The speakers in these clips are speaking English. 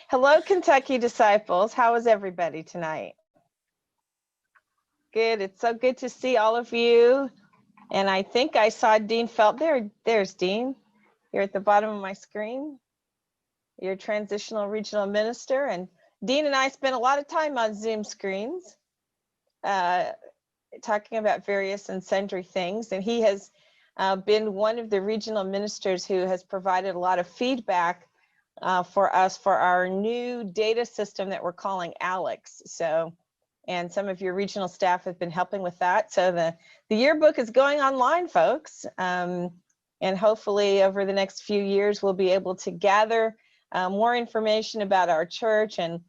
Hello, Kentucky disciples. How is everybody tonight? Good. It's so good to see all of you. And I think I saw Dean Felt there. There's Dean. You're at the bottom of my screen. You're a transitional regional minister. And Dean and I spent a lot of time on Zoom screens talking about various and sundry things. And he has been one of the regional ministers who has provided a lot of feedback for us for our new data system that we're calling Alex. And some of your regional staff have been helping with that. So the yearbook is going online, folks. And hopefully over the next few years, we'll be able to gather more information about our church, and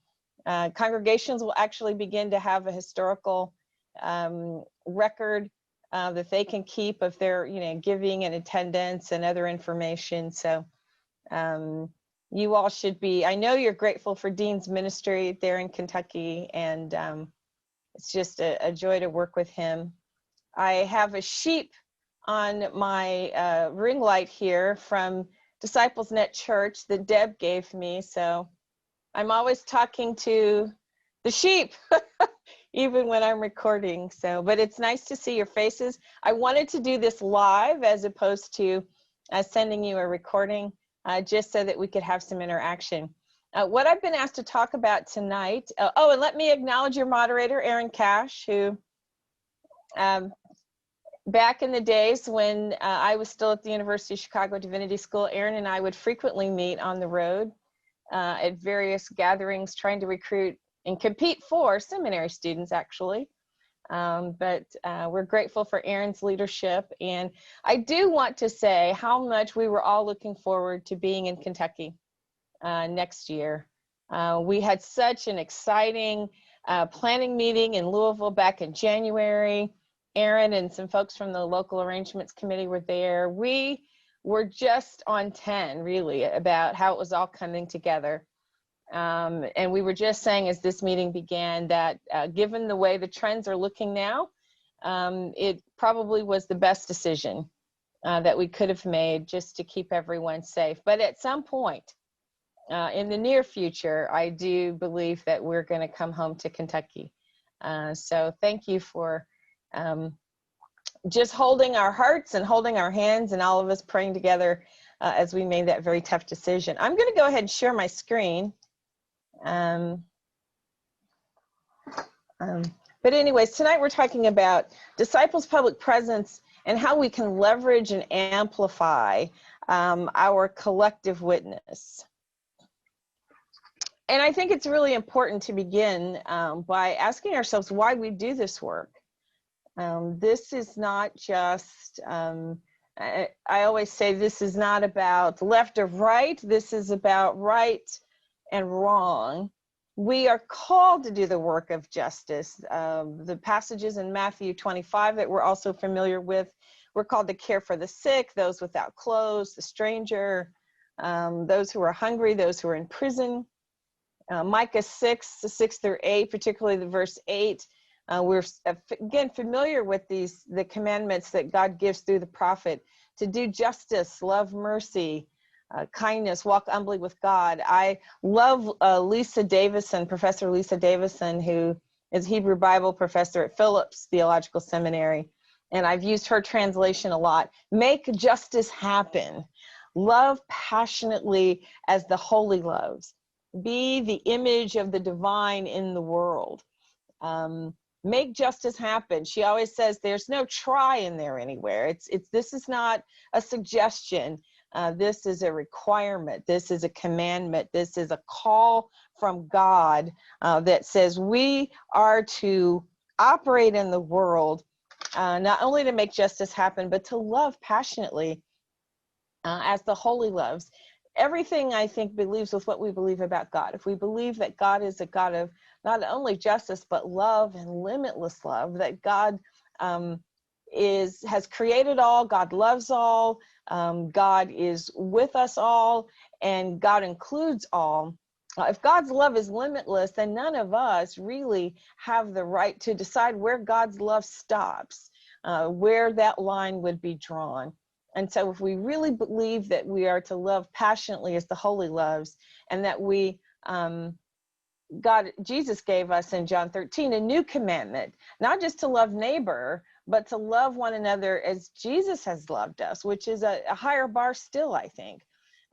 congregations will actually begin to have a historical record that they can keep of their giving and attendance and other information. So you all should be, I know you're grateful for Dean's ministry there in Kentucky, and it's just a joy to work with him. I have a sheep on my ring light here from Disciples Net Church that Deb gave me. So I'm always talking to the sheep, even when I'm recording. So, but it's nice to see your faces. I wanted to do this live as opposed to sending you a recording, just so that we could have some interaction. What I've been asked to talk about tonight, oh, and let me acknowledge your moderator, Aaron Cash, who back in the days when I was still at the University of Chicago Divinity School, Aaron and I would frequently meet on the road at various gatherings trying to recruit and compete for seminary students, actually. But we're grateful for Aaron's leadership. And I do want to say how much we were all looking forward to being in Kentucky next year. We had such an exciting planning meeting in Louisville back in January. Aaron and some folks from the local arrangements committee were there. We were just on 10, really, about how it was all coming together. And we were just saying as this meeting began that given the way the trends are looking now, it probably was the best decision that we could have made just to keep everyone safe. But at some point in the near future, I do believe that we're going to come home to Kentucky. So thank you for just holding our hearts and holding our hands, and all of us praying together as we made that very tough decision. I'm going to go ahead and share my screen. But anyways, tonight we're talking about disciples' public presence and how we can leverage and amplify our collective witness. And I think it's really important to begin by asking ourselves why we do this work. This is not just, I always say this is not about left or right. This is about right and wrong. We are called to do the work of justice. The passages in Matthew 25 that we're also familiar with, we're called to care for the sick, those without clothes, the stranger, those who are hungry, those who are in prison. Micah 6:6-8, particularly the verse 8, we're again familiar with the commandments that God gives through the prophet to do justice, love mercy, kindness, walk humbly with God. I love Lisa Davison, Professor Lisa Davison, who is Hebrew Bible professor at Phillips Theological Seminary, and I've used her translation a lot. Make justice happen. Love passionately as the holy loves. Be the image of the divine in the world. Make justice happen. She always says there's no try in there anywhere. This is not a suggestion. This is a requirement. This is a commandment. This is a call from God that says we are to operate in the world, not only to make justice happen, but to love passionately as the holy loves. Everything, I think, believes with what we believe about God. If we believe that God is a God of not only justice, but love and limitless love, that God has created all, God loves all, God is with us all, and God includes all. If God's love is limitless, then none of us really have the right to decide where God's love stops, where that line would be drawn. And so if we really believe that we are to love passionately as the holy loves, and that we Jesus gave us in John 13 a new commandment, not just to love neighbor, but to love one another as Jesus has loved us, which is a higher bar still, I think.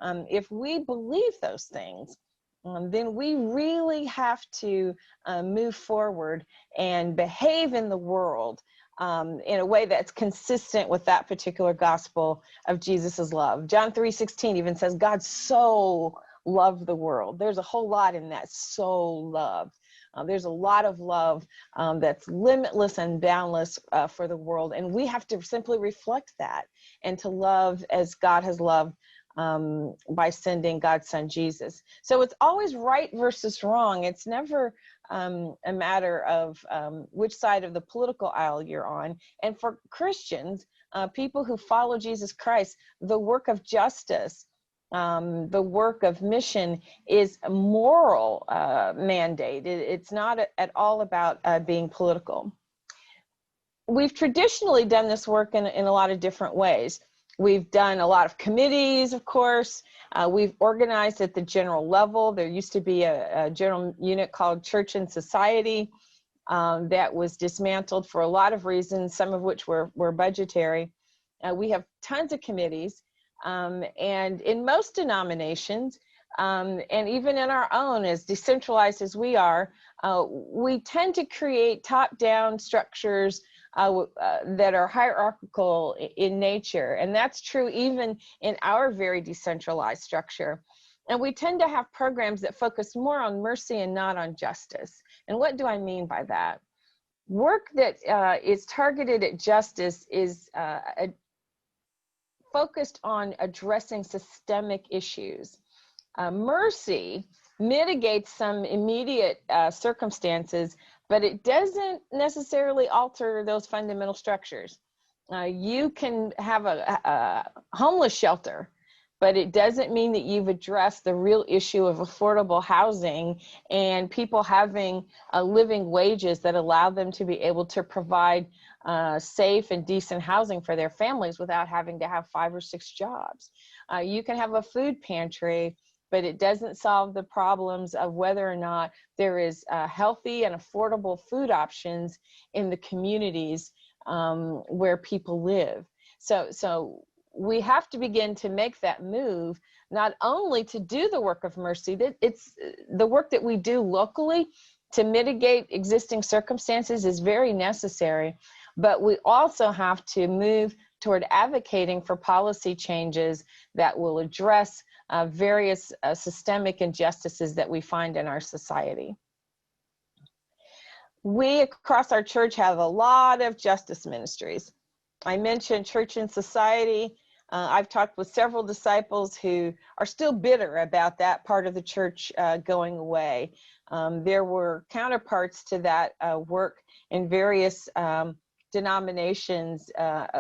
If we believe those things, then we really have to move forward and behave in the world in a way that's consistent with that particular gospel of Jesus's love. John 3:16 even says, God so loved the world. There's a whole lot in that, so loved. There's a lot of love that's limitless and boundless for the world. And we have to simply reflect that and to love as God has loved by sending God's son, Jesus. So it's always right versus wrong. It's never a matter of which side of the political aisle you're on. And for Christians, people who follow Jesus Christ, the work of justice, the work of mission is a moral mandate. It's not at all about being political. We've traditionally done this work in a lot of different ways. We've done a lot of committees, of course. We've organized at the general level. There used to be a general unit called Church and Society that was dismantled for a lot of reasons, some of which were budgetary. We have tons of committees. And in most denominations, and even in our own, as decentralized as we are, we tend to create top-down structures that are hierarchical in nature. And that's true even in our very decentralized structure. And we tend to have programs that focus more on mercy and not on justice. And what do I mean by that? Work that is targeted at justice is focused on addressing systemic issues. Mercy mitigates some immediate circumstances, but it doesn't necessarily alter those fundamental structures. You can have a homeless shelter, but it doesn't mean that you've addressed the real issue of affordable housing and people having living wages that allow them to be able to provide safe and decent housing for their families without having to have 5 or 6 jobs. You can have a food pantry, but it doesn't solve the problems of whether or not there is healthy and affordable food options in the communities where people live. So we have to begin to make that move, not only to do the work of mercy, that it's the work that we do locally to mitigate existing circumstances is very necessary, but we also have to move toward advocating for policy changes that will address various systemic injustices that we find in our society. We across our church have a lot of justice ministries. I mentioned Church and Society. I've talked with several disciples who are still bitter about that part of the church going away. There were counterparts to that work in various denominations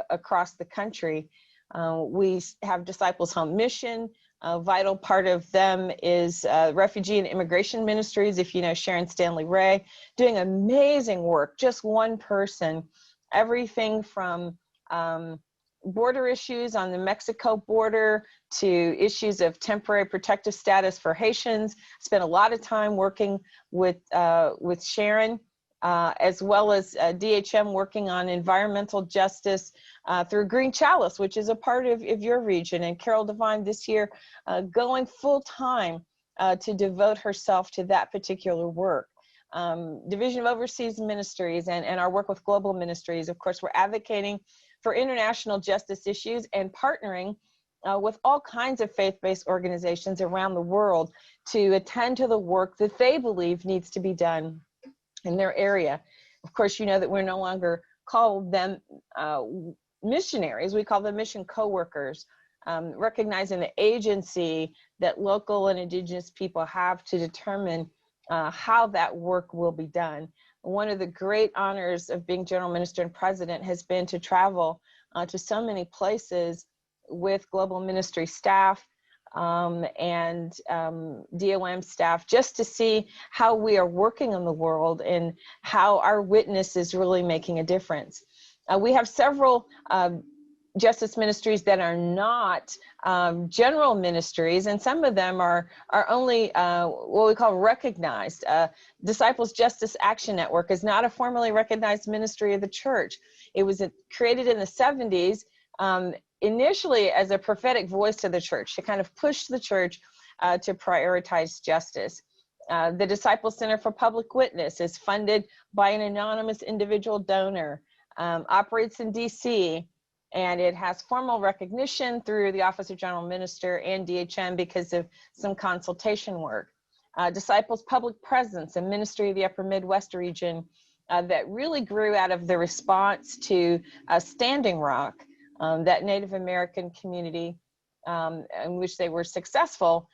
across the country. We have Disciples Home Mission. A vital part of them is Refugee and Immigration Ministries, if you know Sharon Stanley Ray, doing amazing work, just one person, everything from border issues on the Mexico border to issues of temporary protective status for Haitians. Spent a lot of time working with Sharon, as well as DHM working on environmental justice through Green Chalice, which is a part of your region. And Carol Devine this year going full time to devote herself to that particular work. Division of Overseas Ministries and our work with global ministries. Of course, we're advocating for international justice issues and partnering with all kinds of faith-based organizations around the world to attend to the work that they believe needs to be done in their area. Of course, you know that we're no longer called them missionaries. We call them mission co-workers, recognizing the agency that local and indigenous people have to determine how that work will be done. One of the great honors of being general minister and president has been to travel to so many places with global ministry staff and DOM staff, just to see how we are working in the world and how our witness is really making a difference. We have several justice ministries that are not general ministries, and some of them are only what we call recognized. Disciples Justice Action Network is not a formally recognized ministry of the church. It was created in the 70s, initially as a prophetic voice to the church, to kind of push the church to prioritize justice. The Disciple Center for Public Witness is funded by an anonymous individual donor, operates in DC, and it has formal recognition through the Office of General Minister and DHM because of some consultation work. Disciples Public Presence, a ministry of the Upper Midwest region that really grew out of the response to Standing Rock, that Native American community in which they were successful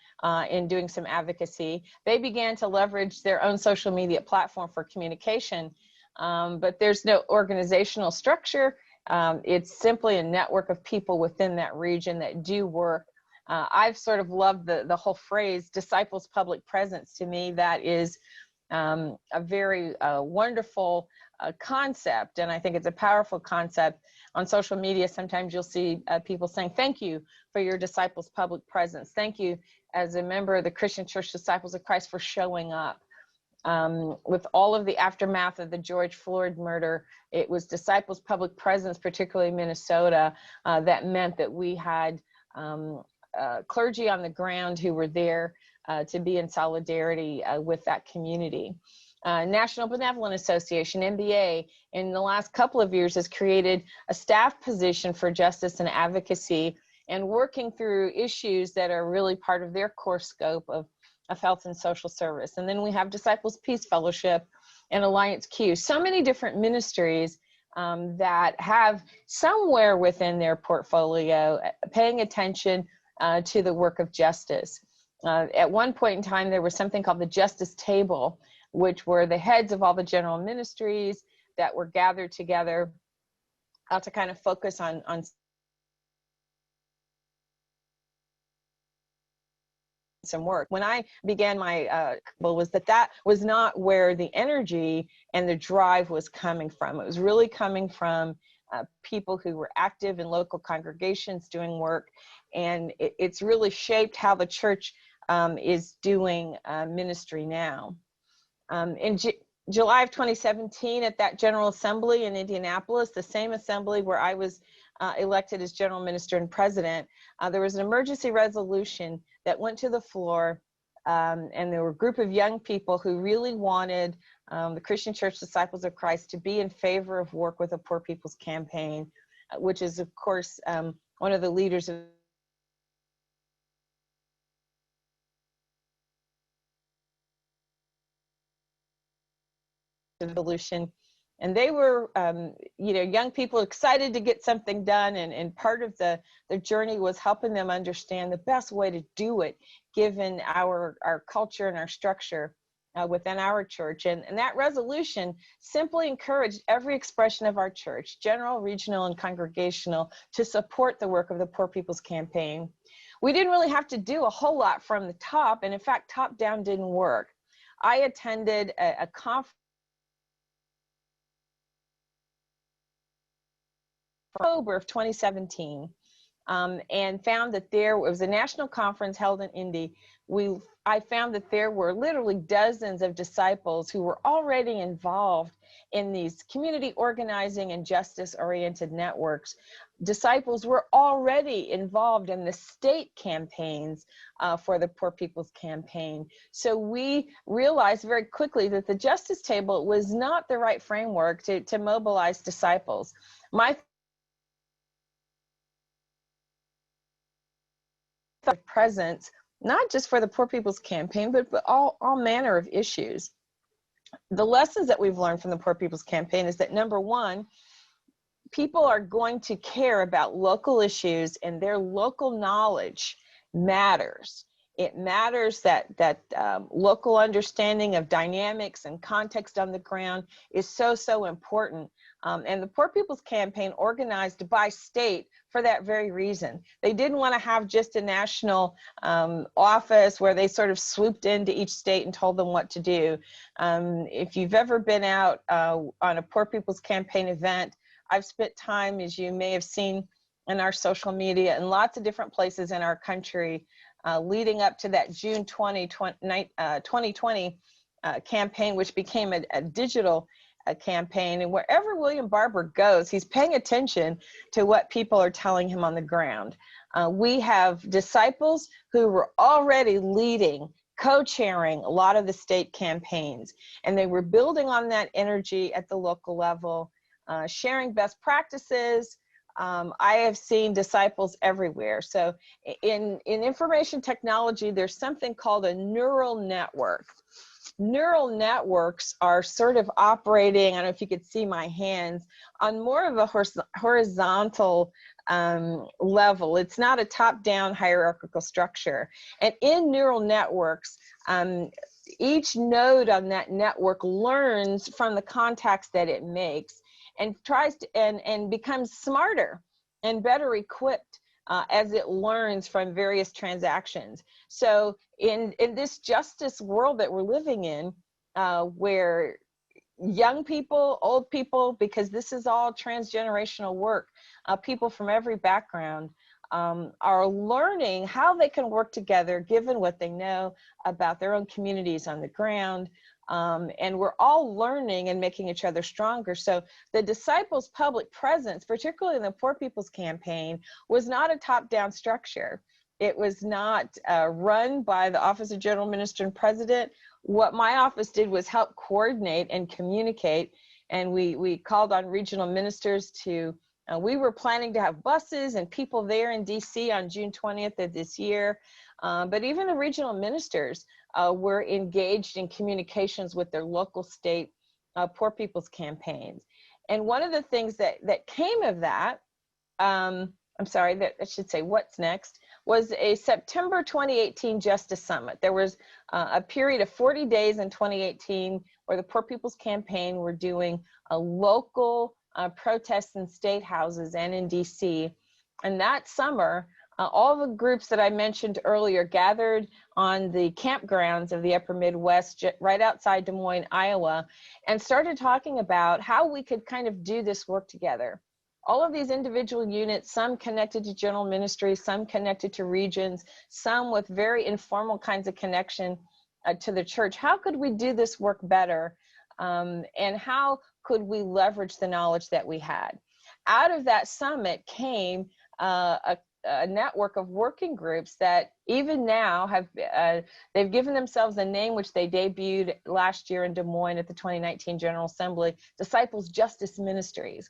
in doing some advocacy. They began to leverage their own social media platform for communication, but there's no organizational structure. It's simply a network of people within that region that do work. I've sort of loved the whole phrase, Disciples Public Presence. To me, that is a very wonderful concept, and I think it's a powerful concept. On social media, sometimes you'll see people saying, thank you for your Disciples Public Presence. Thank you as a member of the Christian Church Disciples of Christ for showing up. With all of the aftermath of the George Floyd murder, it was Disciples Public Presence, particularly Minnesota, that meant that we had clergy on the ground who were there to be in solidarity with that community. National Benevolent Association, NBA, in the last couple of years has created a staff position for justice and advocacy and working through issues that are really part of their core scope of health and social service. And then we have Disciples Peace Fellowship and Alliance Q. So many different ministries that have somewhere within their portfolio paying attention to the work of justice. At one point in time, there was something called the Justice Table, which were the heads of all the general ministries that were gathered together to kind of focus on some work. When I began my was that was not where the energy and the drive was coming from. It was really coming from people who were active in local congregations doing work, and it's really shaped how the church is doing ministry now. In July of 2017, at that General Assembly in Indianapolis, the same assembly where I was elected as General Minister and President, there was an emergency resolution that went to the floor, and there were a group of young people who really wanted the Christian Church Disciples of Christ to be in favor of work with the Poor People's Campaign, which is, of course, one of the leaders of revolution. And they were, young people excited to get something done. And part of the journey was helping them understand the best way to do it, given our culture and our structure within our church. And that resolution simply encouraged every expression of our church, general, regional, and congregational, to support the work of the Poor People's Campaign. We didn't really have to do a whole lot from the top. And in fact, top down didn't work. I attended a conference October of 2017, and found that there was a national conference held in Indy. I found that there were literally dozens of disciples who were already involved in these community organizing and justice-oriented networks. Disciples were already involved in the state campaigns for the Poor People's Campaign. So we realized very quickly that the Justice Table was not the right framework to mobilize disciples. My presence, not just for the Poor People's Campaign, but all manner of issues. The lessons that we've learned from the Poor People's Campaign is that, number one, people are going to care about local issues, and their local knowledge matters. It matters that local understanding of dynamics and context on the ground is so important. And the Poor People's Campaign organized by state for that very reason. They didn't want to have just a national office where they sort of swooped into each state and told them what to do. If you've ever been out on a Poor People's Campaign event, I've spent time, as you may have seen, and our social media and lots of different places in our country leading up to that June 2020 campaign, which became a digital campaign. And wherever William Barber goes, he's paying attention to what people are telling him on the ground. We have disciples who were already leading, co-chairing a lot of the state campaigns, and they were building on that energy at the local level, sharing best practices. I have seen disciples everywhere. So in information technology, there's something called a neural network. Neural networks are sort of operating, I don't know if you could see my hands, on more of a horizontal level. It's not a top-down hierarchical structure. And in neural networks, each node on that network learns from the contacts that it makes and tries to, and becomes smarter and better equipped as it learns from various transactions. So in this justice world that we're living in, where young people, old people, because this is all transgenerational work, people from every background are learning how they can work together given what they know about their own communities on the ground. And we're all learning and making each other stronger. So the disciples' public presence, particularly in the Poor People's Campaign, was not a top-down structure. It was not run by the Office of General Minister and President. What my office did was help coordinate and communicate, and we called on regional ministers to, we were planning to have buses and people there in DC on June 20th of this year, but even the regional ministers were engaged in communications with their local state Poor People's Campaigns. And one of the things that came of that, I'm sorry, that I should say what's next, was a September 2018 Justice Summit. There was a period of 40 days in 2018 where the Poor People's Campaign were doing a local protests in state houses and in DC. And that summer, all the groups that I mentioned earlier gathered on the campgrounds of the Upper Midwest, right outside Des Moines, Iowa, and started talking about how we could kind of do this work together. All of these individual units, some connected to general ministry, some connected to regions, some with very informal kinds of connection to the church. How could we do this work better? And how could we leverage the knowledge that we had? Out of that summit came a network of working groups that even now have, they've given themselves a name which they debuted last year in Des Moines at the 2019 General Assembly, Disciples Justice Ministries.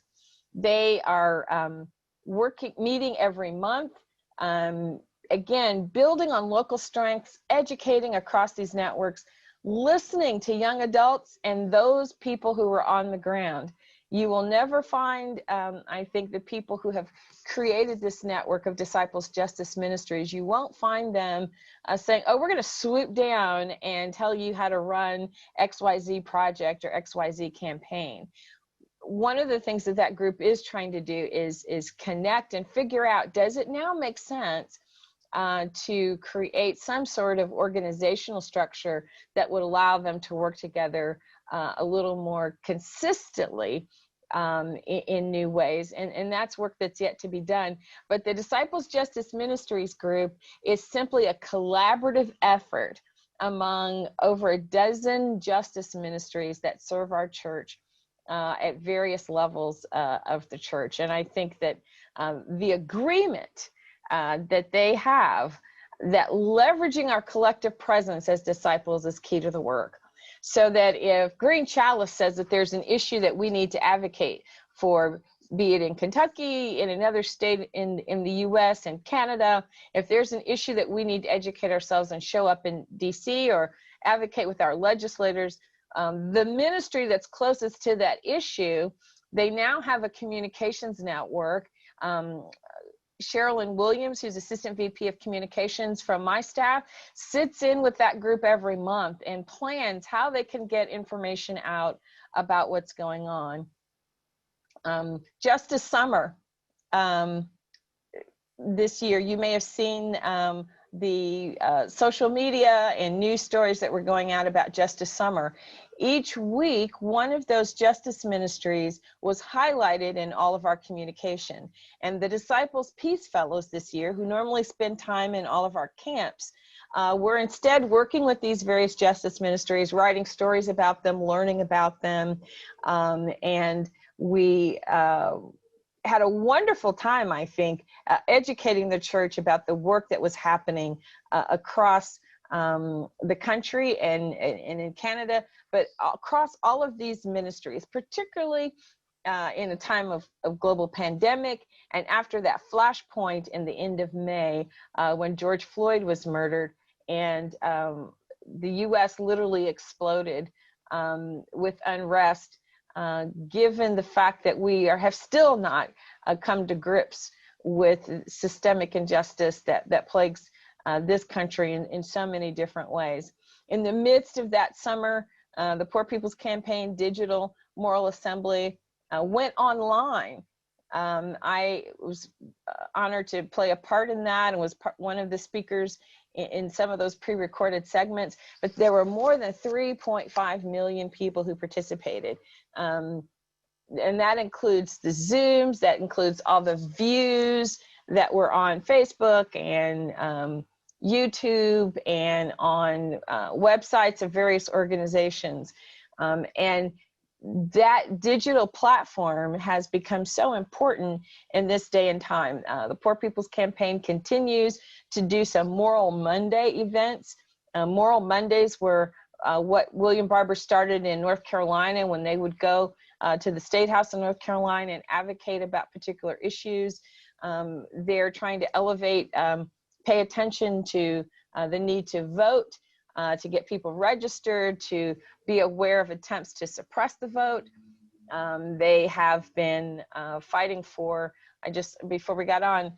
They are meeting every month, again, building on local strengths, educating across these networks, listening to young adults and those people who are on the ground. You will never find, I think, the people who have created this network of Disciples Justice Ministries, you won't find them saying, oh, we're going to swoop down and tell you how to run XYZ project or XYZ campaign. One of the things that that group is trying to do is connect and figure out, does it now make sense to create some sort of organizational structure that would allow them to work together a little more consistently in new ways, and that's work that's yet to be done. But the Disciples Justice Ministries group is simply a collaborative effort among over a dozen justice ministries that serve our church at various levels of the church. And I think that the agreement that they have, that leveraging our collective presence as disciples is key to the work. So that if Green Chalice says that there's an issue that we need to advocate for, be it in Kentucky, in another state in the US and Canada, if there's an issue that we need to educate ourselves and show up in DC or advocate with our legislators, the ministry that's closest to that issue, they now have a communications network. Sherilyn Williams, who's Assistant VP of Communications from my staff, sits in with that group every month and plans how they can get information out about what's going on. Just this summer, this year, you may have seen the social media and news stories that were going out about Justice Summer. each week, one of those justice ministries was highlighted in all of our communication. And the Disciples Peace Fellows this year, who normally spend time in all of our camps, we're instead working with these various justice ministries, writing stories about them, learning about them, and we had a wonderful time, I think, educating the church about the work that was happening across the country and in Canada, but across all of these ministries, particularly in a time of global pandemic, and after that flashpoint in the end of May when George Floyd was murdered, and the U.S. literally exploded with unrest, given the fact that we have still not come to grips with systemic injustice that plagues this country in so many different ways. In the midst of that summer, the Poor People's Campaign Digital Moral Assembly went online. I was honored to play a part in that and was one of the speakers in some of those pre-recorded segments, but there were more than 3.5 million people who participated. And that includes the Zooms, that includes all the views that were on Facebook and YouTube and on websites of various organizations. And that digital platform has become so important in this day and time. The Poor People's Campaign continues to do some Moral Monday events. Moral Mondays were what William Barber started in North Carolina when they would go to the State House in North Carolina and advocate about particular issues. They're trying to elevate, pay attention to the need to vote, to get people registered, to be aware of attempts to suppress the vote. They have been fighting for, before we got on,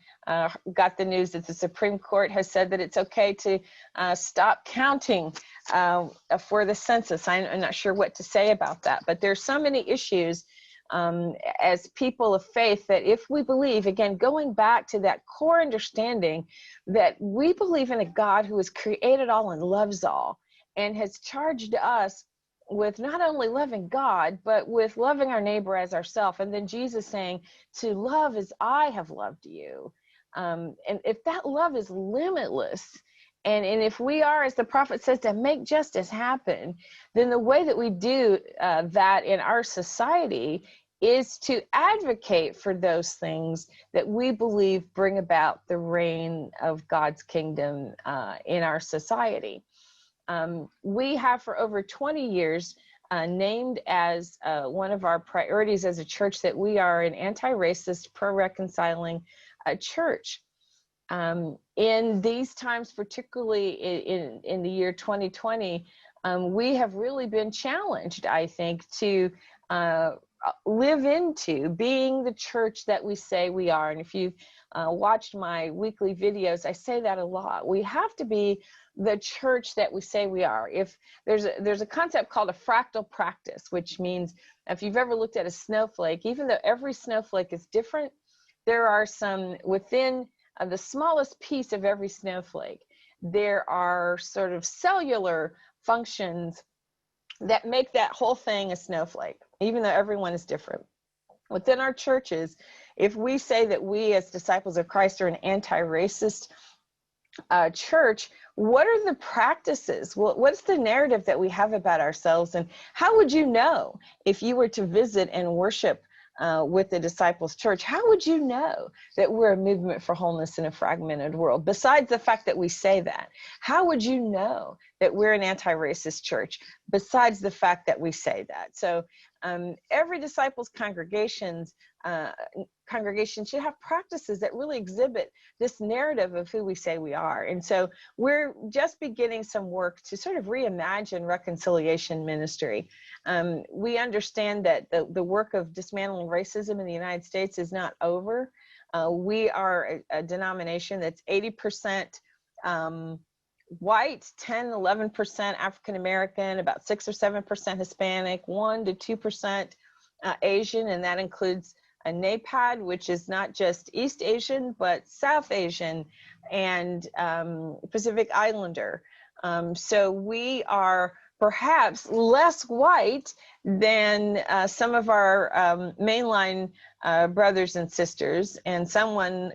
got the news that the Supreme Court has said that it's okay to stop counting for the census. I'm not sure what to say about that, but there's so many issues as people of faith that if we believe, again, going back to that core understanding that we believe in a God who has created all and loves all and has charged us with not only loving God, but with loving our neighbor as ourselves. And then Jesus saying, to love as I have loved you. And if that love is limitless, and if we are, as the prophet says, to make justice happen, then the way that we do that in our society is to advocate for those things that we believe bring about the reign of God's kingdom in our society. We have for over 20 years named as one of our priorities as a church that we are an anti-racist, pro-reconciling church. In these times, particularly in the year 2020, we have really been challenged, I think, to live into being the church that we say we are. And if you've watched my weekly videos, I say that a lot. We have to be the church that we say we are. If there's a concept called a fractal practice, which means if you've ever looked at a snowflake, even though every snowflake is different, there are some within the smallest piece of every snowflake, there are sort of cellular functions that make that whole thing a snowflake, even though everyone is different. Within our churches, if we say that we as disciples of Christ are an anti-racist church, what are the practices? What's the narrative that we have about ourselves? And how would you know if you were to visit and worship with the Disciples Church? How would you know that we're a movement for wholeness in a fragmented world? Besides the fact that we say that, how would you know that we're an anti-racist church? Besides the fact that we say that. So every disciples congregation should have practices that really exhibit this narrative of who we say we are. And so we're just beginning some work to sort of reimagine reconciliation ministry. We understand that the work of dismantling racism in the United States is not over. We are a denomination that's 80% white, 10, 11% African American, about 6 or 7% Hispanic, 1 to 2% Asian, and that includes a NAPAD, which is not just East Asian, but South Asian and Pacific Islander. So we are perhaps less white than some of our mainline brothers and sisters. And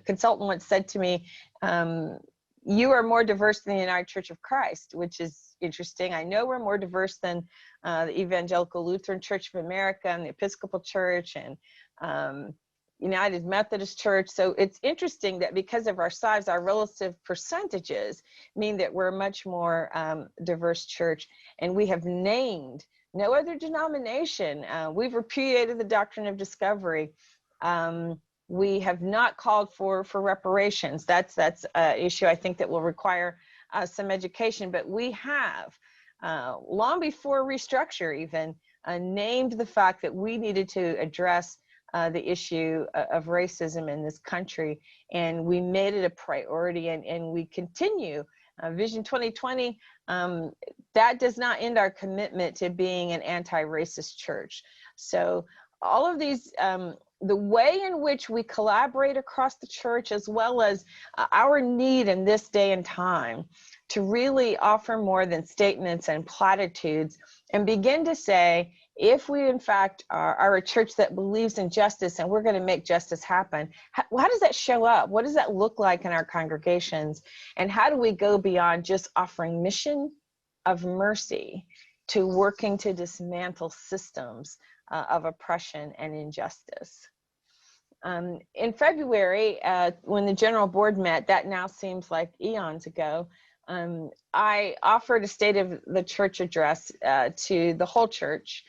consultant once said to me, you are more diverse than the United Church of Christ, which is interesting. I know we're more diverse than the Evangelical Lutheran Church of America and the Episcopal Church and United Methodist Church. So it's interesting that because of our size, our relative percentages mean that we're a much more diverse church. And we have named no other denomination. We've repudiated the doctrine of discovery. We have not called for reparations. That's an issue I think that will require some education. But we have, long before restructure even, named the fact that we needed to address the issue of racism in this country, and we made it a priority, and we continue. Vision 2020, that does not end our commitment to being an anti-racist church. So all of these, the way in which we collaborate across the church, as well as our need in this day and time to really offer more than statements and platitudes, and begin to say, if we in fact are a church that believes in justice and we're going to make justice happen, how does that show up? What does that look like in our congregations? And how do we go beyond just offering mission of mercy to working to dismantle systems of oppression and injustice? In February, when the General Board met, that now seems like eons ago, I offered a State of the Church address to the whole church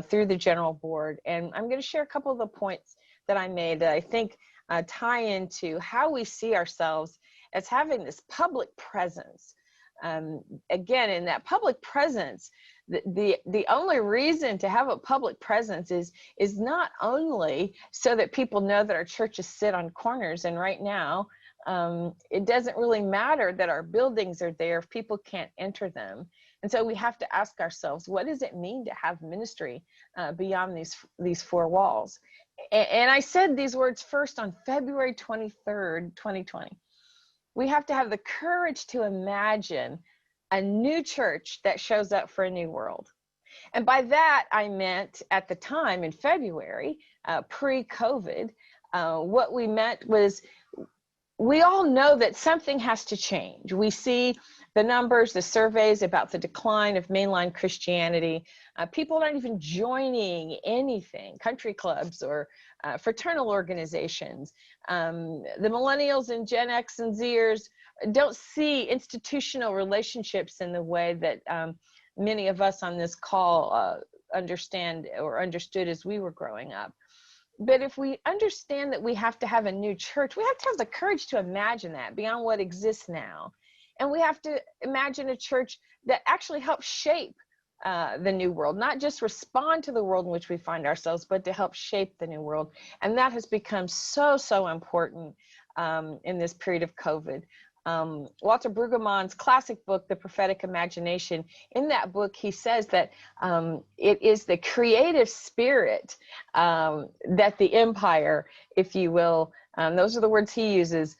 through the General Board. And I'm going to share a couple of the points that I made that I think tie into how we see ourselves as having this public presence. Again, in that public presence, the only reason to have a public presence is not only so that people know that our churches sit on corners, and right now, it doesn't really matter that our buildings are there if people can't enter them. And so we have to ask ourselves, what does it mean to have ministry beyond these four walls? And I said these words first on February 23rd, 2020. We have to have the courage to imagine a new church that shows up for a new world. And by that, I meant at the time in February, pre-COVID, what we meant was, we all know that something has to change. We see the numbers, the surveys about the decline of mainline Christianity. People aren't even joining anything, country clubs or fraternal organizations. The millennials and Gen X and Zers don't see institutional relationships in the way that many of us on this call understand or understood as we were growing up. But if we understand that we have to have a new church, we have to have the courage to imagine that beyond what exists now. And we have to imagine a church that actually helps shape the new world, not just respond to the world in which we find ourselves, but to help shape the new world. And that has become so, so important in this period of COVID. Walter Brueggemann's classic book, The Prophetic Imagination, in that book, he says that it is the creative spirit that the empire, if you will, those are the words he uses,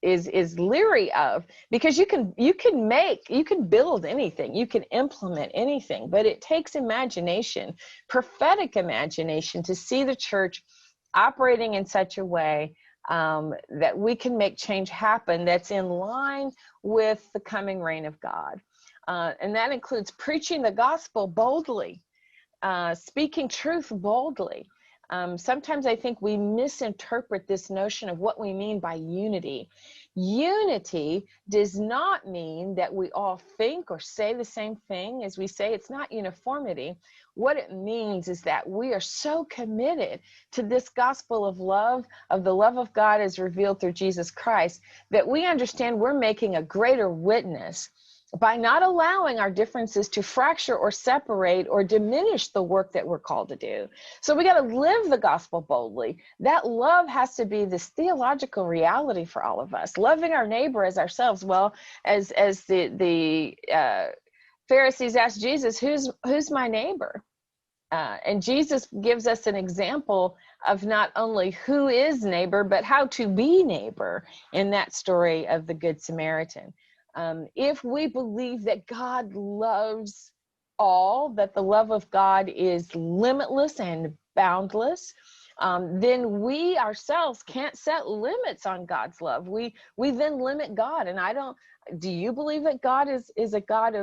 is leery of, because you can build anything, you can implement anything, but it takes imagination, prophetic imagination, to see the church operating in such a way that we can make change happen that's in line with the coming reign of God. And that includes preaching the gospel boldly, speaking truth boldly. Sometimes I think we misinterpret this notion of what we mean by unity. Unity does not mean that we all think or say the same thing as we say. It's not uniformity. What it means is that we are so committed to this gospel of love, of the love of God as revealed through Jesus Christ, that we understand we're making a greater witness by not allowing our differences to fracture or separate or diminish the work that we're called to do. So we got to live the gospel boldly. That love has to be this theological reality for all of us. Loving our neighbor as ourselves. Well, as the Pharisees asked Jesus, who's my neighbor? And Jesus gives us an example of not only who is neighbor, but how to be neighbor in that story of the Good Samaritan. If we believe that God loves all, that the love of God is limitless and boundless, then we ourselves can't set limits on God's love. We then limit God. And do you believe that God is a God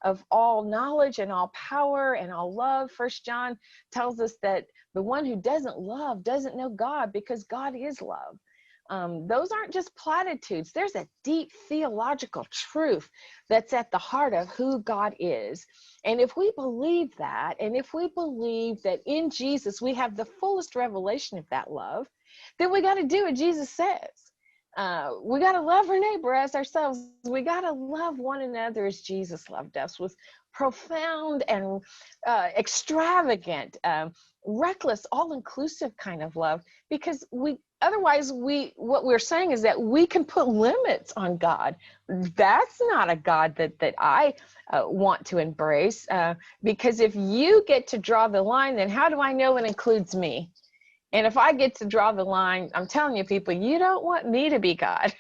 of all knowledge and all power and all love? First John tells us that the one who doesn't love doesn't know God, because God is love. Those aren't just platitudes. There's a deep theological truth that's at the heart of who God is. And if we believe that, and if we believe that in Jesus we have the fullest revelation of that love, then we got to do what Jesus says. We got to love our neighbor as ourselves. We got to love one another as Jesus loved us, with profound and extravagant, reckless, all-inclusive kind of love, because otherwise what we're saying is that we can put limits on God. That's not a God that I want to embrace, because if you get to draw the line, then how do I know it includes me? And if I get to draw the line, I'm telling you, people, you don't want me to be God.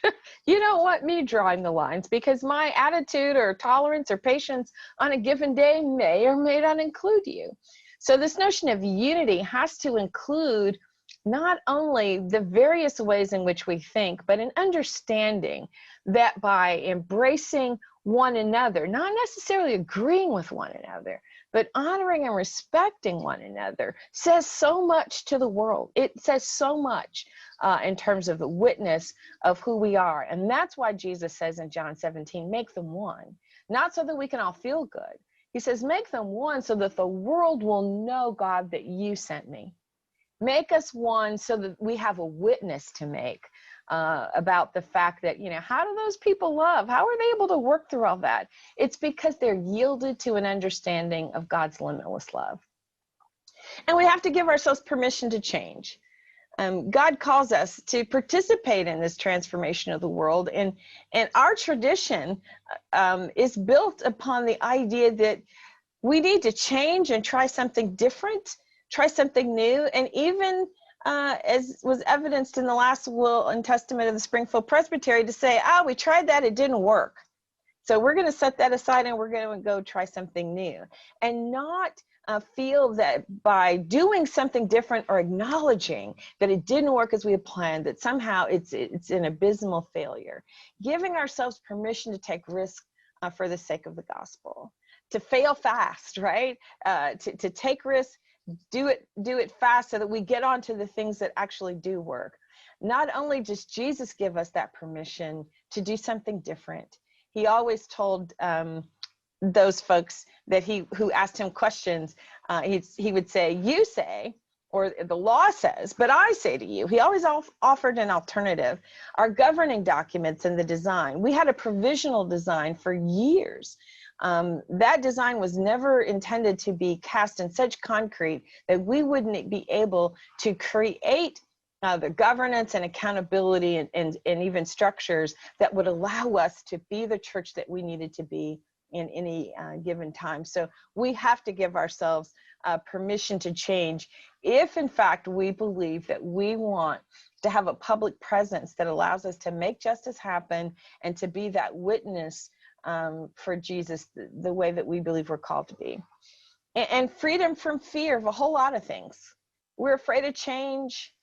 You don't want me drawing the lines, because my attitude or tolerance or patience on a given day may or may not include you. So this notion of unity has to include not only the various ways in which we think, but an understanding that by embracing one another, not necessarily agreeing with one another, but honoring and respecting one another, says so much to the world. It says so much in terms of the witness of who we are. And that's why Jesus says in John 17, make them one, not so that we can all feel good. He says, make them one so that the world will know, God, that you sent me. Make us one so that we have a witness to make about the fact that, how do those people love? How are they able to work through all that? It's because they're yielded to an understanding of God's limitless love. And we have to give ourselves permission to change. God calls us to participate in this transformation of the world. And our tradition is built upon the idea that we need to change and try something different, try something new. And even as was evidenced in the last will and testament of the Springfield Presbytery, to say, we tried that, it didn't work. So we're going to set that aside and we're going to go try something new. And not feel that by doing something different or acknowledging that it didn't work as we had planned, that somehow it's an abysmal failure. Giving ourselves permission to take risk for the sake of the gospel. To fail fast, right? To take risks, do it fast so that we get on to the things that actually do work. Not only does Jesus give us that permission to do something different, he always told those folks who asked him questions, he would say, you say, or the law says, but I say to you. He always offered an alternative. Our governing documents and the design, we had a provisional design for years. That design was never intended to be cast in such concrete that we wouldn't be able to create the governance and accountability and even structures that would allow us to be the church that we needed to be in any given time. So we have to give ourselves permission to change if, in fact, we believe that we want to have a public presence that allows us to make justice happen and to be that witness for Jesus the way that we believe we're called to be. And freedom from fear of a whole lot of things. We're afraid of change.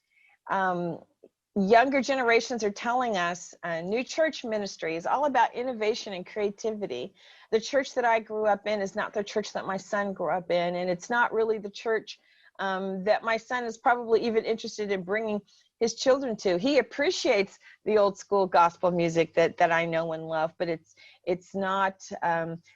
Younger generations are telling us new church ministry is all about innovation and creativity. The church that I grew up in is not the church that my son grew up in, and it's not really the church that my son is probably even interested in bringing his children to. He appreciates the old school gospel music that I know and love, but it's not,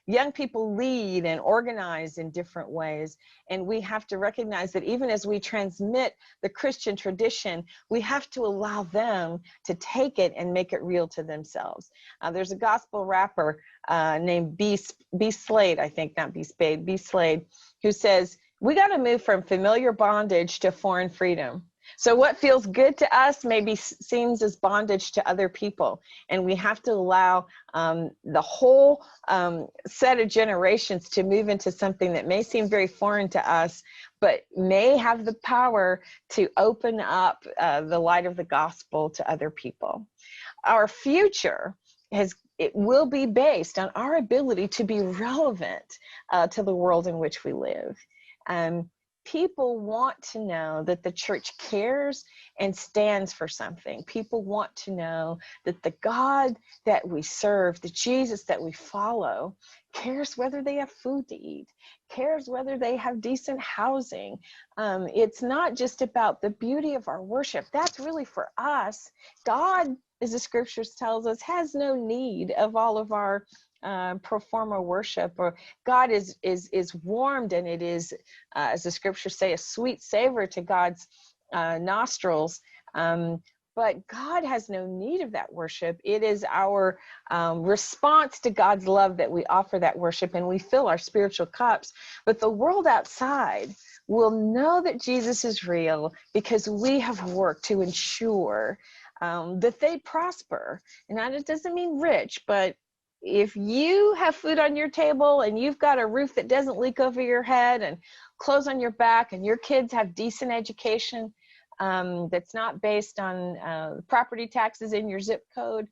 young people lead and organize in different ways. And we have to recognize that even as we transmit the Christian tradition, we have to allow them to take it and make it real to themselves. There's a gospel rapper named B. Slade, I think, not B. Spade, B. Slade, who says, we got to move from familiar bondage to foreign freedom. So what feels good to us maybe seems as bondage to other people. And we have to allow the whole set of generations to move into something that may seem very foreign to us, but may have the power to open up the light of the gospel to other people. Our future it will be based on our ability to be relevant to the world in which we live. People want to know that the church cares and stands for something. People want to know that the God that we serve, the Jesus that we follow, cares whether they have food to eat, cares whether they have decent housing. It's not just about the beauty of our worship. That's really for us. God, as the scriptures tells us, has no need of all of our pro forma worship. Or God is warmed, and it is, as the scriptures say, a sweet savor to God's nostrils. But God has no need of that worship. It is our response to God's love that we offer that worship, and we fill our spiritual cups. But the world outside will know that Jesus is real because we have worked to ensure that they prosper. And that doesn't mean rich, but if you have food on your table and you've got a roof that doesn't leak over your head and clothes on your back, and your kids have decent education that's not based on property taxes in your zip code,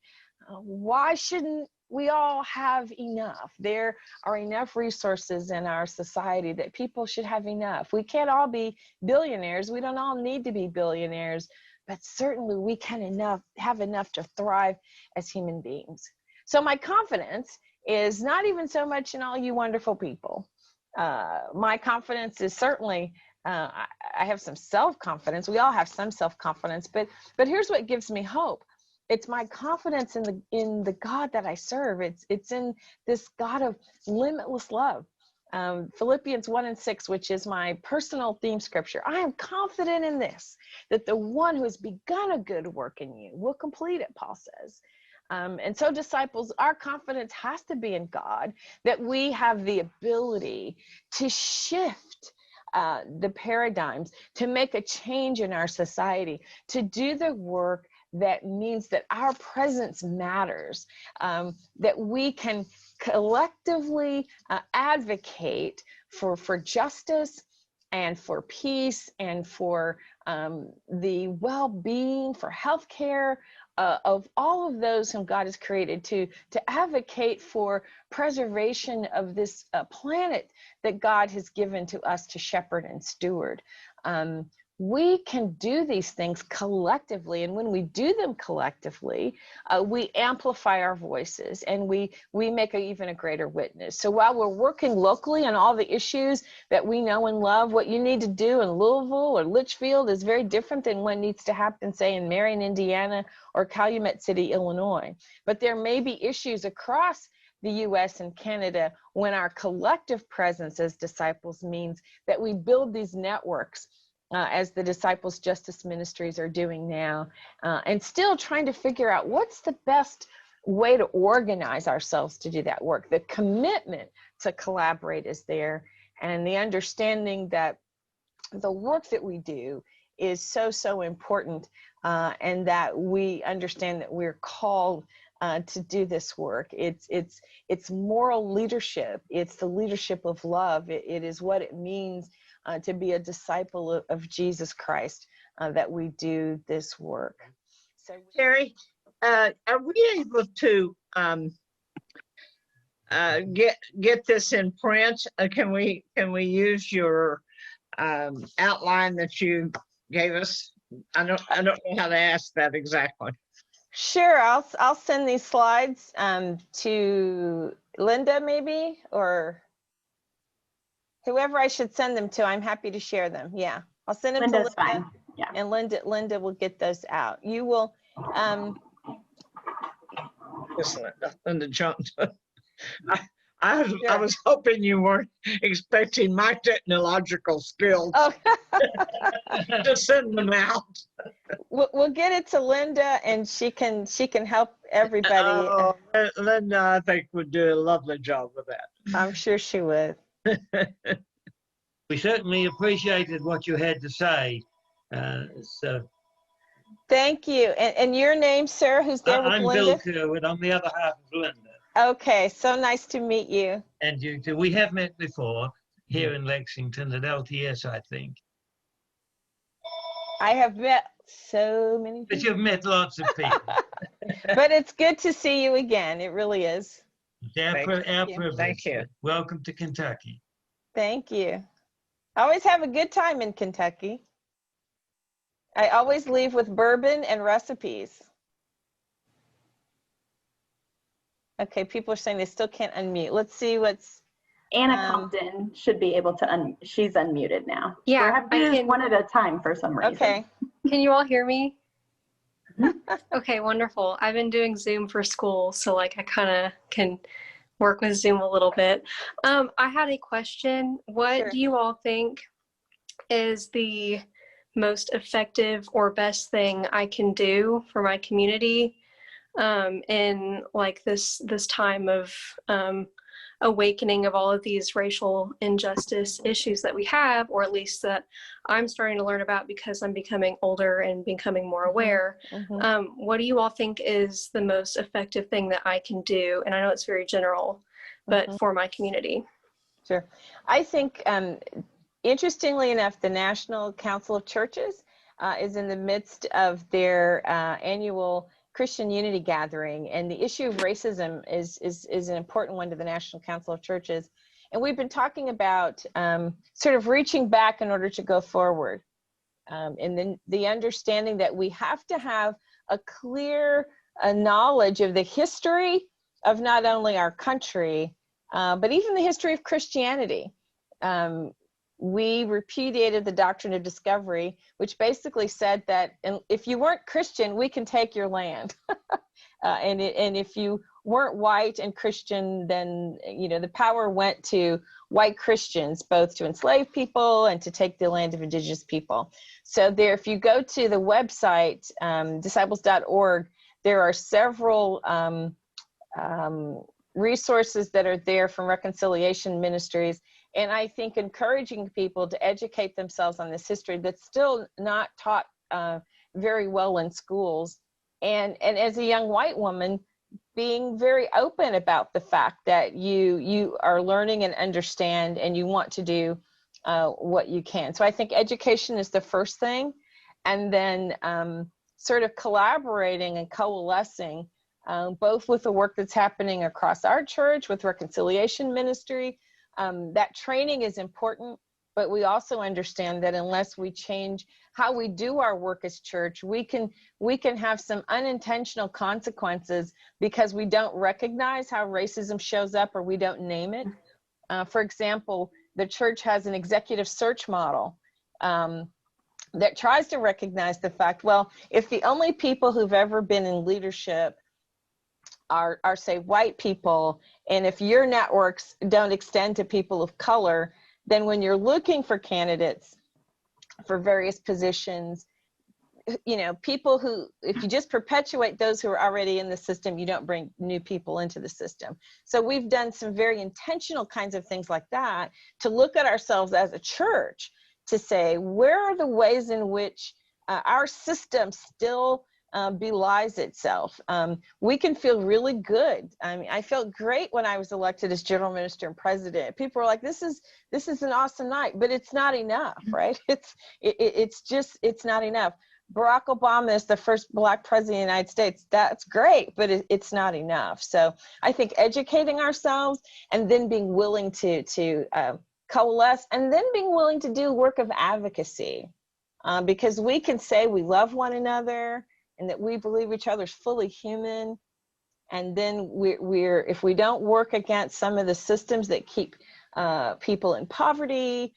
why shouldn't we all have enough? There are enough resources in our society that people should have enough. We can't all be billionaires. We don't all need to be billionaires, but certainly we can have enough to thrive as human beings. So my confidence is not even so much in all you wonderful people. My confidence is certainly, I have some self-confidence. We all have some self-confidence, but here's what gives me hope. It's my confidence in the God that I serve. It's in this God of limitless love. Philippians 1:6, which is my personal theme scripture. I am confident in this, that the one who has begun a good work in you will complete it, Paul says. And so, disciples, our confidence has to be in God, that we have the ability to shift the paradigms, to make a change in our society, to do the work that means that our presence matters, that we can collectively advocate for justice and for peace and for the well-being, for healthcare, of all of those whom God has created, to advocate for preservation of this planet that God has given to us to shepherd and steward. We can do these things collectively, and when we do them collectively, we amplify our voices, and we make even a greater witness. So while we're working locally on all the issues that we know and love, what you need to do in Louisville or Litchfield is very different than what needs to happen, say, in Marion, Indiana, or Calumet City, Illinois. But there may be issues across the US and Canada when our collective presence as disciples means that we build these networks, as the Disciples Justice Ministries are doing now, and still trying to figure out what's the best way to organize ourselves to do that work. The commitment to collaborate is there, and the understanding that the work that we do is so important, and that we understand that we're called to do this work. It's moral leadership. It's the leadership of love. It is what it means to be a disciple of Jesus Christ, that we do this work. So, Terri, are we able to get this in print? Can we use your outline that you gave us? I don't know how to ask that exactly. Sure, I'll send these slides to Linda, maybe, or whoever I should send them to. I'm happy to share them. Yeah, I'll send them Linda's to Linda, fine. Yeah. and Linda will get those out. You will. Yes, Linda Jones. I was hoping you weren't expecting my technological skills to send them out. We'll get it to Linda, and she can help everybody. Oh, Linda, I think, would do a lovely job with that. I'm sure she would. We certainly appreciated what you had to say. So thank you. And your name, sir? Who's there with I'm Linda? Bill Kerwood. I'm the other half of Linda. Okay, so nice to meet you. And you too. We have met before here in Lexington at LTS, I think. I have met so many But people. you've met lots of people. But it's good to see you again. It really is. It's our you. privilege. Thank you. Welcome to Kentucky. Thank you. I always have a good time in Kentucky. I always leave with bourbon and recipes. Okay, people are saying they still can't unmute. Let's see what's... Anna Compton should be able to she's unmuted now. Yeah, we're having to do one at a time for some reason. Okay. Can you all hear me? Okay, wonderful. I've been doing Zoom for school, so like I kind of can work with Zoom a little bit. I had a question. What Sure. do you all think is the most effective or best thing I can do for my community in like this time of awakening of all of these racial injustice issues that we have, or at least that I'm starting to learn about because I'm becoming older and becoming more aware. What do you all think is the most effective thing that I can do? And I know it's very general, but for my community. Sure. I think, interestingly enough, the National Council of Churches is in the midst of their annual Christian Unity Gathering, and the issue of racism is an important one to the National Council of Churches. And we've been talking about sort of reaching back in order to go forward. And then the understanding that we have to have a clear knowledge of the history of not only our country, but even the history of Christianity. We repudiated the doctrine of discovery, which basically said that if you weren't Christian, we can take your land. And if you weren't white and Christian, then the power went to white Christians, both to enslave people and to take the land of indigenous people. So there, if you go to the website, disciples.org, there are several resources that are there from reconciliation ministries. And I think encouraging people to educate themselves on this history that's still not taught very well in schools. And as a young white woman, being very open about the fact that you are learning and understand, and you want to do what you can. So I think education is the first thing. And then sort of collaborating and coalescing, both with the work that's happening across our church, with reconciliation ministry. That training is important, but we also understand that unless we change how we do our work as church, we can have some unintentional consequences because we don't recognize how racism shows up, or we don't name it. For example, the church has an executive search model that tries to recognize the fact, well, if the only people who've ever been in leadership are say white people, and if your networks don't extend to people of color, then when you're looking for candidates for various positions, people who, if you just perpetuate those who are already in the system, you don't bring new people into the system. So we've done some very intentional kinds of things like that to look at ourselves as a church to say, where are the ways in which our system still belies itself. We can feel really good. I mean, I felt great when I was elected as general minister and president. People were like, this is an awesome night, but it's not enough, right? It's not enough. Barack Obama is the first Black president of the United States. That's great, but it's not enough. So I think educating ourselves, and then being willing to coalesce, and then being willing to do work of advocacy, because we can say we love one another and that we believe each other's fully human. And then we're if we don't work against some of the systems that keep people in poverty,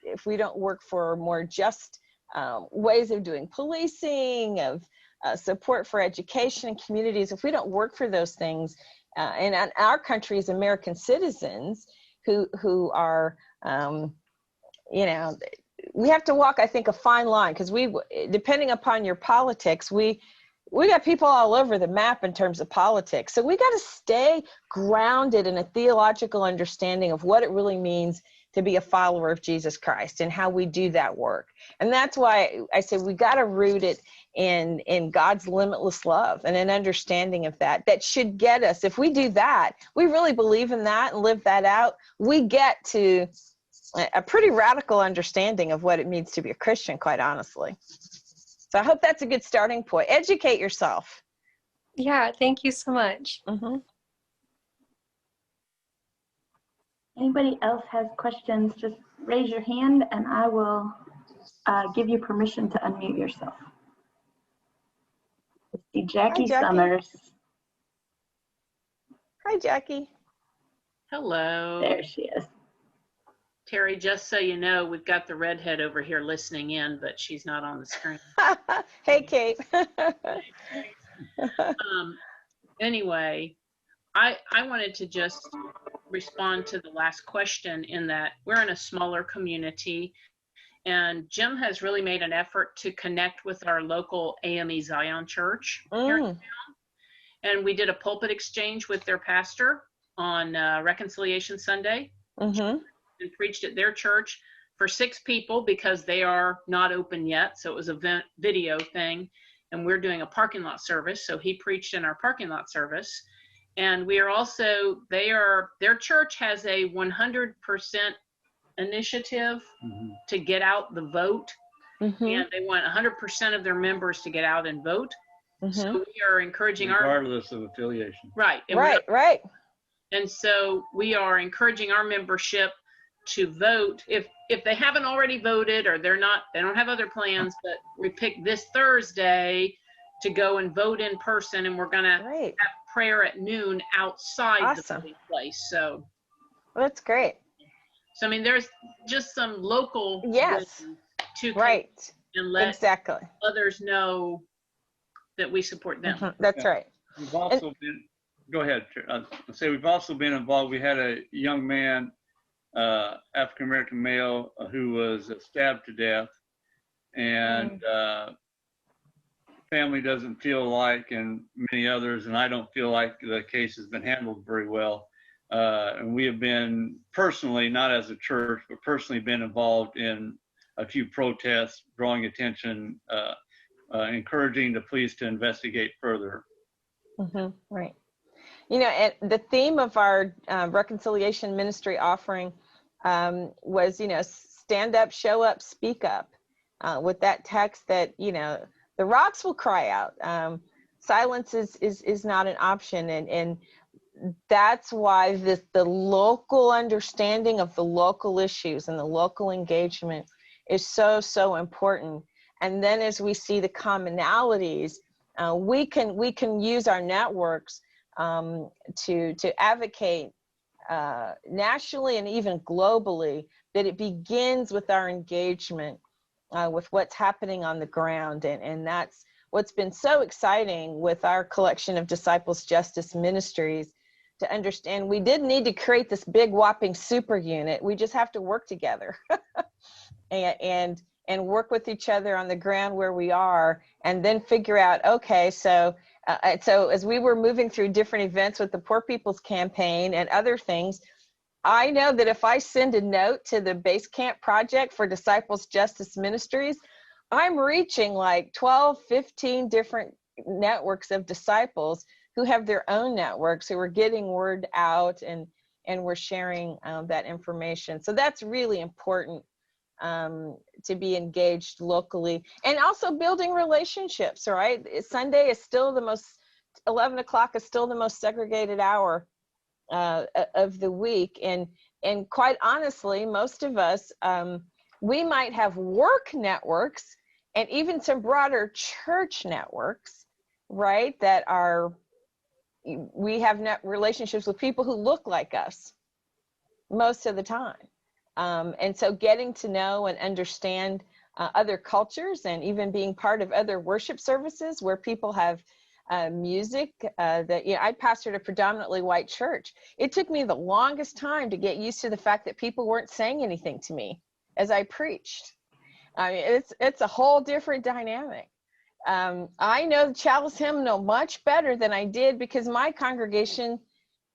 if we don't work for more just ways of doing policing, of support for education and communities, if we don't work for those things, and in our country as American citizens who are, we have to walk, I think, a fine line, because depending upon your politics, we got people all over the map in terms of politics. So we got to stay grounded in a theological understanding of what it really means to be a follower of Jesus Christ and how we do that work. And that's why I say we got to root it in God's limitless love and an understanding of that should get us. If we do that, we really believe in that and live that out, we get to a pretty radical understanding of what it means to be a Christian, quite honestly. So I hope that's a good starting point. Educate yourself. Yeah, thank you so much. Mm-hmm. Anybody else has questions, just raise your hand and I will give you permission to unmute yourself. Let's see, Jackie Jackie. Summers. Hi, Jackie. Hello. There she is. Terry, just so you know, we've got the redhead over here listening in, but she's not on the screen. Hey, Kate. Anyway, I wanted to just respond to the last question in that we're in a smaller community, and Jim has really made an effort to connect with our local AME Zion Church here in town. And we did a pulpit exchange with their pastor on Reconciliation Sunday. Mm-hmm. And preached at their church for 6 people because they are not open yet. So it was a video thing. And we're doing a parking lot service. So he preached in our parking lot service. And we are also, their church has a 100% initiative to get out the vote. Mm-hmm. And they want 100% of their members to get out and vote. Mm-hmm. So we are encouraging regardless of affiliation. Right. And Right. And so we are encouraging our membership to vote if they haven't already voted or they don't have other plans, but we picked this Thursday to go and vote in person, and we're gonna have prayer at noon outside the voting place. So that's great. So I mean, there's just some local to and let others know that we support them. Mm-hmm. That's right. We've also been, go ahead. We've also been involved. We had a young man, African-American male, who was stabbed to death, and family doesn't feel like, and many others, and I don't feel like the case has been handled very well. And we have been personally, not as a church, but personally been involved in a few protests, drawing attention, encouraging the police to investigate further. Mm-hmm. Right. You know, and the theme of our reconciliation ministry offering was, you know, stand up, show up, speak up, with that text that, you know, the rocks will cry out. Silence is not an option. And that's why the local understanding of the local issues and the local engagement is so important. And then as we see the commonalities, we can use our networks to advocate nationally and even globally, that it begins with our engagement with what's happening on the ground. And that's what's been so exciting with our collection of Disciples Justice Ministries, to understand we didn't need to create this big whopping super unit. We just have to work together and work with each other on the ground where we are, and then figure out, okay, so as we were moving through different events with the Poor People's Campaign and other things, I know that if I send a note to the Base Camp Project for Disciples Justice Ministries, I'm reaching like 12, 15 different networks of disciples who have their own networks, who are getting word out, and we're sharing that information. So that's really important, to be engaged locally, and also building relationships, right? Sunday is still 11 o'clock is still the most segregated hour of the week. And quite honestly, most of us, we might have work networks and even some broader church networks, right? We have relationships with people who look like us most of the time. And so getting to know and understand other cultures, and even being part of other worship services where people have music that, you know, I pastored a predominantly white church. It took me the longest time to get used to the fact that people weren't saying anything to me as I preached. I mean, it's a whole different dynamic. I know the Chalice Hymnal much better than I did, because my congregation,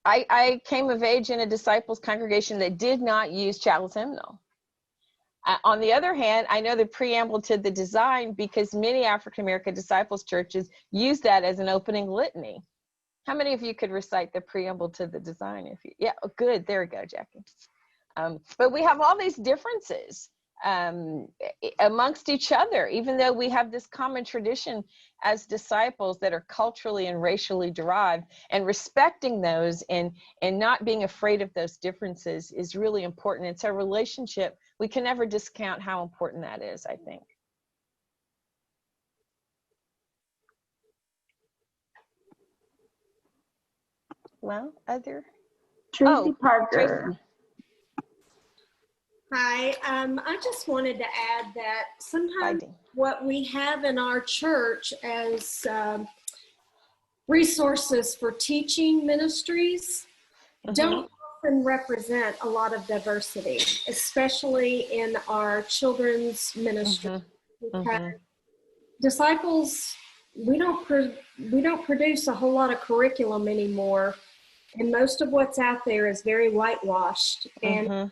I came of age in a disciples congregation that did not use Chalice Hymnal. On the other hand, I know the preamble to the design, because many African American disciples churches use that as an opening litany. How many of you could recite the preamble to the design? Yeah, good. There we go, Jackie. But we have all these differences. amongst each other, even though we have this common tradition as disciples that are culturally and racially derived, and respecting those and not being afraid of those differences is really important. It's a relationship. We can never discount how important that is, I think. Well, other? Tracy Parker. Tracy. Hi, I just wanted to add that sometimes Biden. what we have in our church as resources for teaching ministries don't often represent a lot of diversity, especially in our children's ministry. Because disciples, we don't produce a whole lot of curriculum anymore, and most of what's out there is very whitewashed. And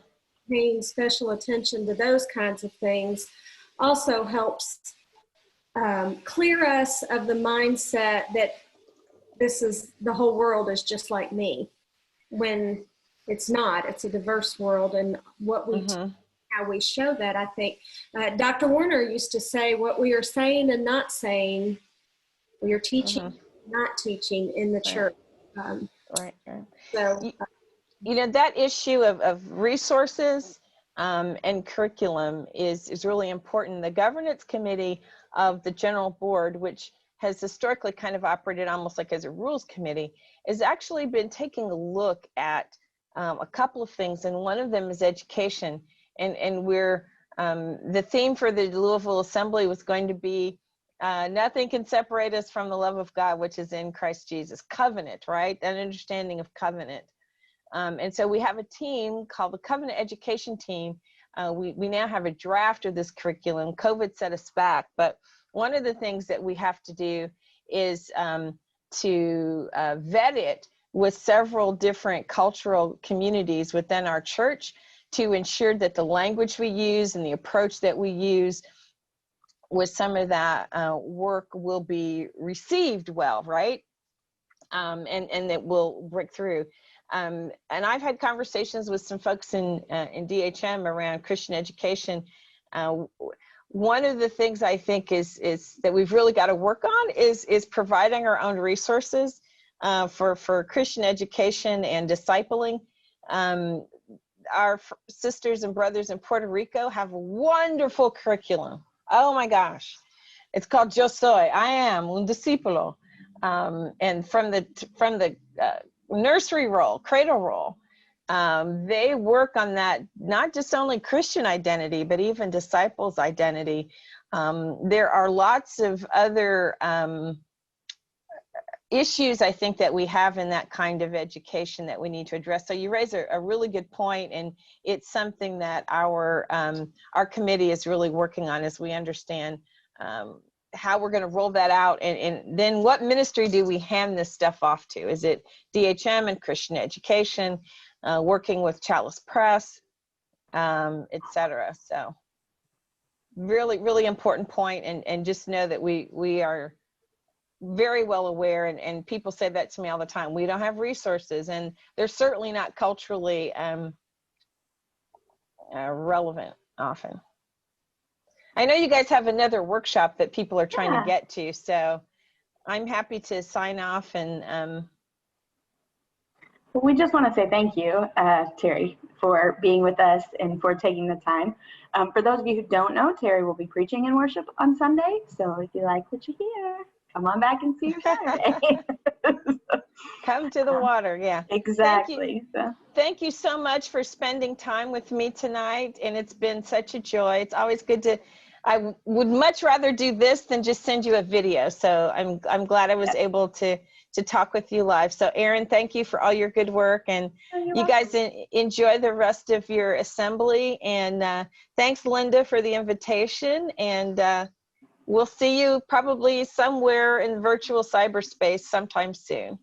paying special attention to those kinds of things also helps clear us of the mindset that the whole world is just like me, when it's not. It's a diverse world, and what we how we show that, I think Dr. Warner used to say, what we are saying and not saying, we are teaching, not teaching in the church. Right. So you know, that issue of resources and curriculum is really important. The governance committee of the general board, which has historically kind of operated almost like as a rules committee, has actually been taking a look at a couple of things, and one of them is education. And we're the theme for the Louisville Assembly was going to be nothing can separate us from the love of God, which is in Christ Jesus. Covenant, right? An understanding of covenant. And so we have a team called the Covenant Education Team. We now have a draft of this curriculum. COVID set us back, but one of the things that we have to do is to vet it with several different cultural communities within our church to ensure that the language we use and the approach that we use with some of that work will be received well, right? And that will break through. And I've had conversations with some folks in DHM around Christian education. One of the things I think is that we've really got to work on is providing our own resources for Christian education and discipling. Our sisters and brothers in Puerto Rico have a wonderful curriculum. Oh my gosh. It's called Yo Soy, I am un discípulo. And from the nursery role, cradle role, they work on that, not just only Christian identity, but even disciples' identity. There are lots of other issues, I think, that we have in that kind of education that we need to address. So you raise a really good point, and it's something that our committee is really working on as we understand how we're going to roll that out, and then what ministry do we hand this stuff off to? Is it DHM and Christian education, working with Chalice Press, etc. So really, really important point, and just know that we are very well aware, and people say that to me all the time. We don't have resources, and they're certainly not culturally relevant often. I know you guys have another workshop that people are trying to get to, so I'm happy to sign off. And we just want to say thank you, Terri, for being with us and for taking the time. For those of you who don't know, Terri will be preaching in worship on Sunday, so if you like what you hear, come on back and see your Saturday. Come to the water, yeah. Exactly. Thank you so much for spending time with me tonight, and it's been such a joy. It's always good to, I would much rather do this than just send you a video, so I'm glad I was able to talk with you live. So Erin, thank you for all your good work, and you guys enjoy the rest of your assembly, and thanks Linda for the invitation, and we'll see you probably somewhere in virtual cyberspace sometime soon.